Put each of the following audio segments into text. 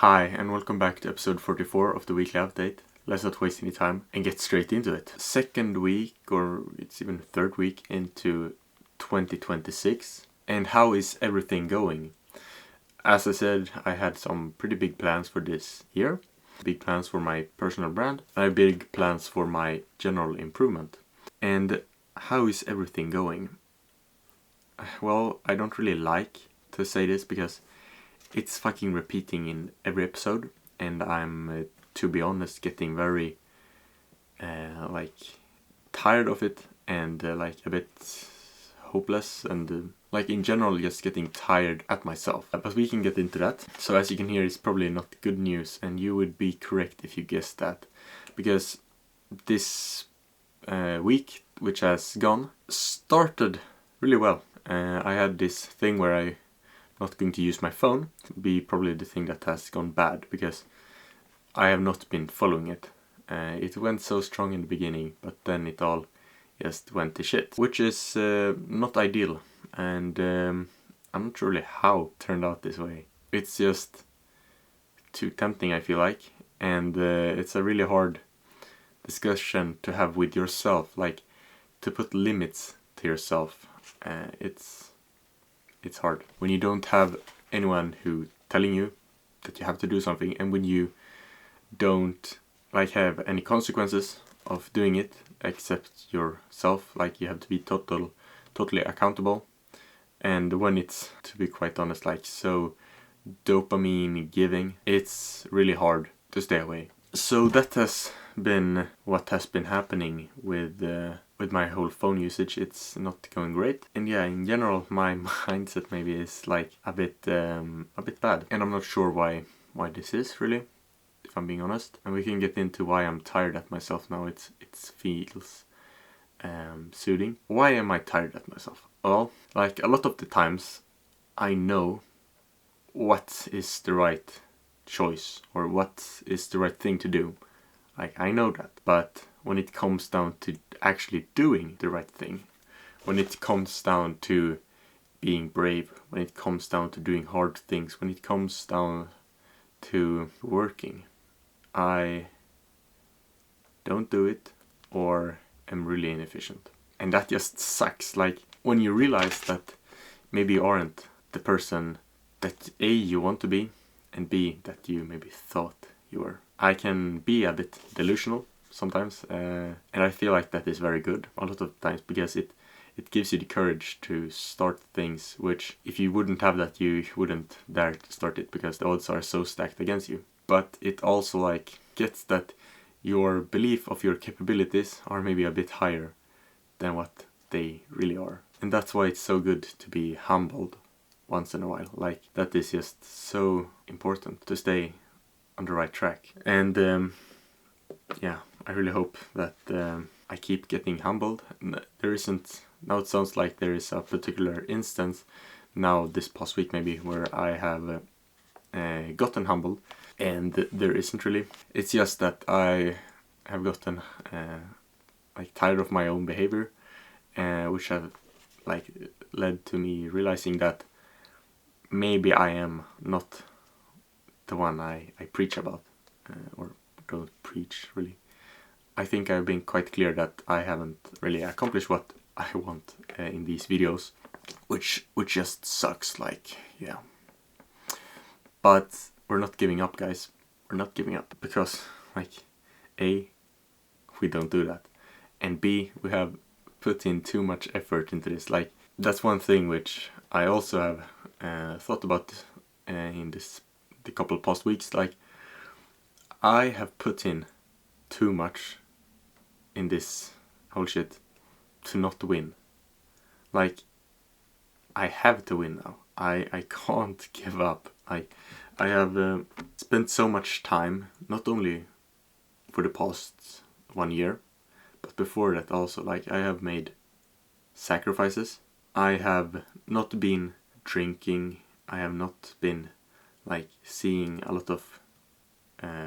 Hi, and welcome back to episode 44 of the weekly update. Let's not waste any time and get straight into it. Second week, or it's even third week into 2026. And how is everything going? As I said, I had some pretty big plans for this year. Big plans for my personal brand. I have big plans for my general improvement. And how is everything going? Well, I don't really like to say this because it's fucking repeating in every episode, and I'm, to be honest, getting very, tired of it, and a bit hopeless, and in general, just getting tired at myself. But we can get into that. So as you can hear, it's probably not good news, and you would be correct if you guessed that, because this week, which has gone, started really well. I had this thing where I not going to use my phone. Be probably the thing that has gone bad, because I have not been following it. It went so strong in the beginning, but then it all just went to shit, which is not ideal, and I'm not sure really how it turned out this way. It's just too tempting, I feel like, and it's a really hard discussion to have with yourself, like to put limits to yourself. It's hard when you don't have anyone who telling you that you have to do something, and when you don't have any consequences of doing it except yourself, like you have to be totally accountable, and when it's, to be quite honest, so dopamine giving, it's really hard to stay away. So that has been what has been happening with my whole phone usage. It's not going great, and yeah, in general, my mindset maybe is a bit bad, and I'm not sure why this is really, if I'm being honest. And we can get into why I'm tired at myself now. It feels soothing. Why am I tired at myself? Well, a lot of the times, I know what is the right choice or what is the right thing to do. I know that, but when it comes down to actually doing the right thing, when it comes down to being brave, when it comes down to doing hard things, when it comes down to working, I don't do it, or am really inefficient. And that just sucks. When you realize that maybe you aren't the person that A, you want to be, and B, that you maybe thought you were. I can be a bit delusional sometimes, and I feel like that is very good a lot of times, because it gives you the courage to start things which, if you wouldn't have that, you wouldn't dare to start it, because the odds are so stacked against you. But it also gets that your belief of your capabilities are maybe a bit higher than what they really are. And that's why it's so good to be humbled once in a while. That is just so important to stay on the right track. And I really hope that I keep getting humbled. There isn't, now it sounds like there is a particular instance now this past week maybe where I have gotten humbled, and there isn't really. It's just that I have gotten tired of my own behavior, which have led to me realizing that maybe I am not the one I preach about, or don't preach really. I think I've been quite clear that I haven't really accomplished what I want in these videos, which just sucks. Yeah. But we're not giving up, guys. We're not giving up, because A, we don't do that, and B, we have put in too much effort into this. That's one thing which I also have thought about in the couple past weeks. I have put in too much in this whole shit to not win. I have to win now. I can't give up. I have spent so much time, not only for the past 1 year, but before that also. I have made sacrifices. I have not been drinking. I have not been seeing a lot of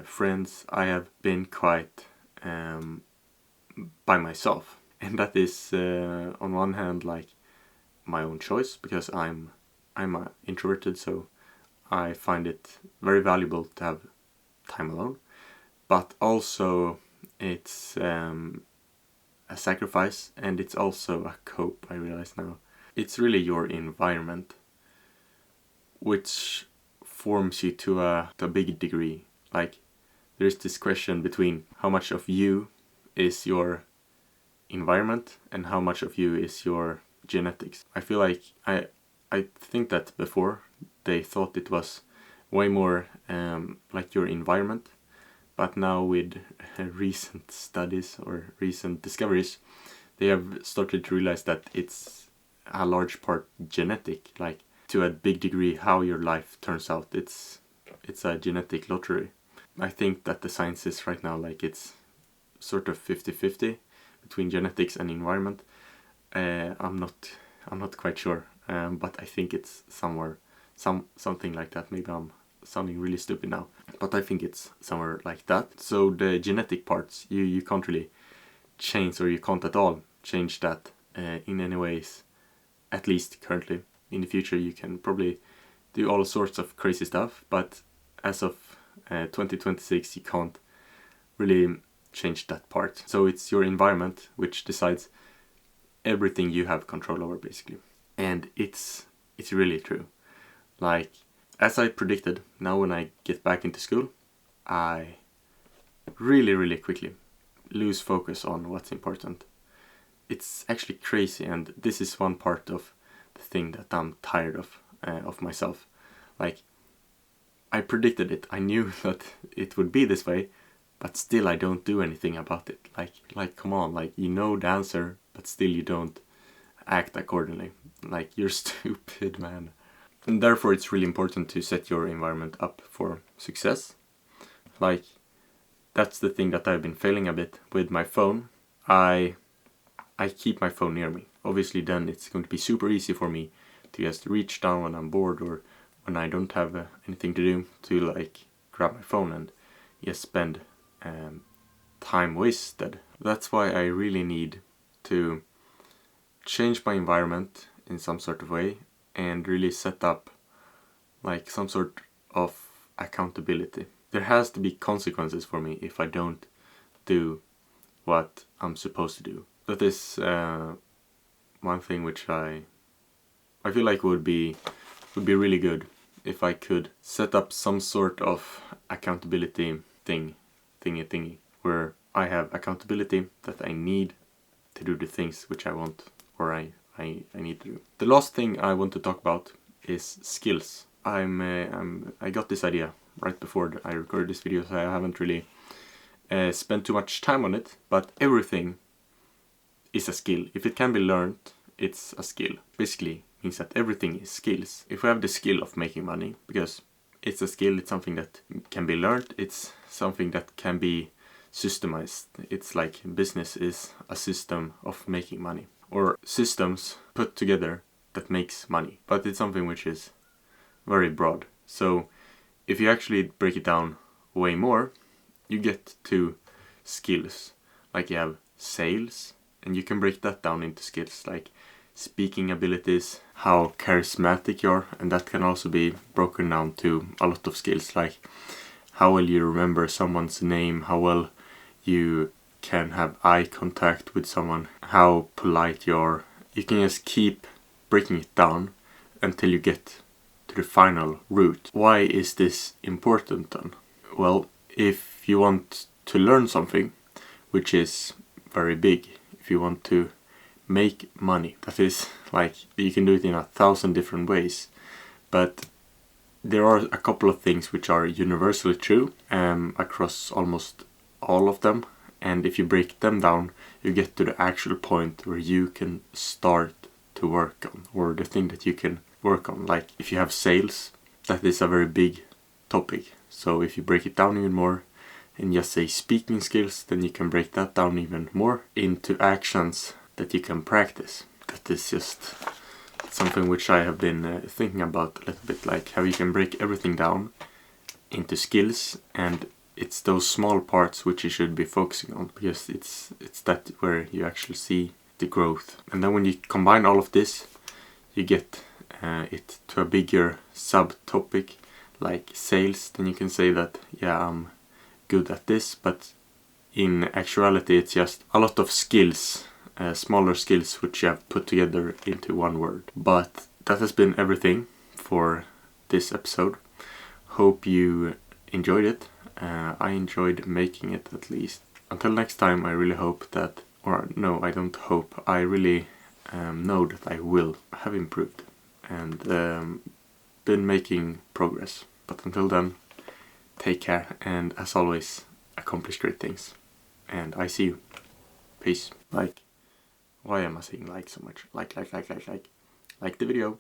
friends. I have been quite by myself, and that is on one hand my own choice, because I'm introverted, so I find it very valuable to have time alone, but also it's a sacrifice, and it's also a cope, I realize now. It's really your environment which forms you to a big degree. Like, there's this question between how much of you is your environment and how much of you is your genetics. I feel like I think that before they thought it was way more like your environment, but now with recent studies or recent discoveries, they have started to realize that it's a large part genetic. Like, to a big degree, how your life turns out, it's a genetic lottery. I think that the science is right now like it's sort of 50-50 between genetics and environment. I'm not quite sure, but I think it's something like that. Maybe I'm sounding really stupid now, but I think it's somewhere like that. So the genetic parts, you can't really change, or you can't at all change that in any ways, at least currently. In the future you can probably do all sorts of crazy stuff, but as of 2026 you can't really change that part. So it's your environment which decides everything you have control over, basically. And it's really true. Like, as I predicted, now when I get back into school, I really quickly lose focus on what's important. It's actually crazy, and this is one part of the thing that I'm tired of myself. Like, I predicted it. I knew that it would be this way, but still I don't do anything about it. Like come on, like, you know the answer, but still you don't act accordingly. Like, you're stupid, man. And therefore it's really important to set your environment up for success. Like, that's the thing that I've been failing a bit with my phone. I keep my phone near me. Obviously then it's going to be super easy for me to just reach down when I'm bored, or when I don't have anything to do, to like grab my phone and just spend time wasted. That's why I really need to change my environment in some sort of way, and really set up like some sort of accountability. There has to be consequences for me if I don't do what I'm supposed to do. That is one thing which I feel like would be really good if I could set up some sort of accountability thingy where I have accountability that I need to do the things which I want, or I need to do. The last thing I want to talk about is skills. I got this idea right before I recorded this video, so I haven't really spent too much time on it, but everything is a skill. If it can be learned, it's a skill. Basically means that everything is skills. If we have the skill of making money, because it's a skill, it's something that can be learned, it's something that can be systemized. It's like business is a system of making money, or systems put together that makes money. But it's something which is very broad. So if you actually break it down way more, you get to skills. Like, you have sales, and you can break that down into skills like speaking abilities, how charismatic you are, and that can also be broken down to a lot of skills, like how well you remember someone's name, how well you can have eye contact with someone, how polite you are. You can just keep breaking it down until you get to the final root. Why is this important then? Well, if you want to learn something which is very big, if you want to make money, that is, like, you can do it in 1,000 different ways, but there are a couple of things which are universally true across almost all of them, and if you break them down, you get to the actual point where you can start to work on, or the thing that you can work on. Like, if you have sales, that is a very big topic, so if you break it down even more and just say speaking skills, then you can break that down even more into actions that you can practice. That is just something which I have been thinking about a little bit, like how you can break everything down into skills, and it's those small parts which you should be focusing on, because it's that where you actually see the growth. And then when you combine all of this, you get it to a bigger subtopic like sales, then you can say that, yeah, I'm good at this, but in actuality it's just a lot of skills, smaller skills which you have put together into one word. But that has been everything for this episode. Hope you enjoyed it. I enjoyed making it, at least. Until next time, I really hope that, or no, I don't hope, I really know that I will have improved and been making progress. But until then, take care, and as always, accomplish great things. And I see you. Peace. Like, why am I saying like so much? Like the video.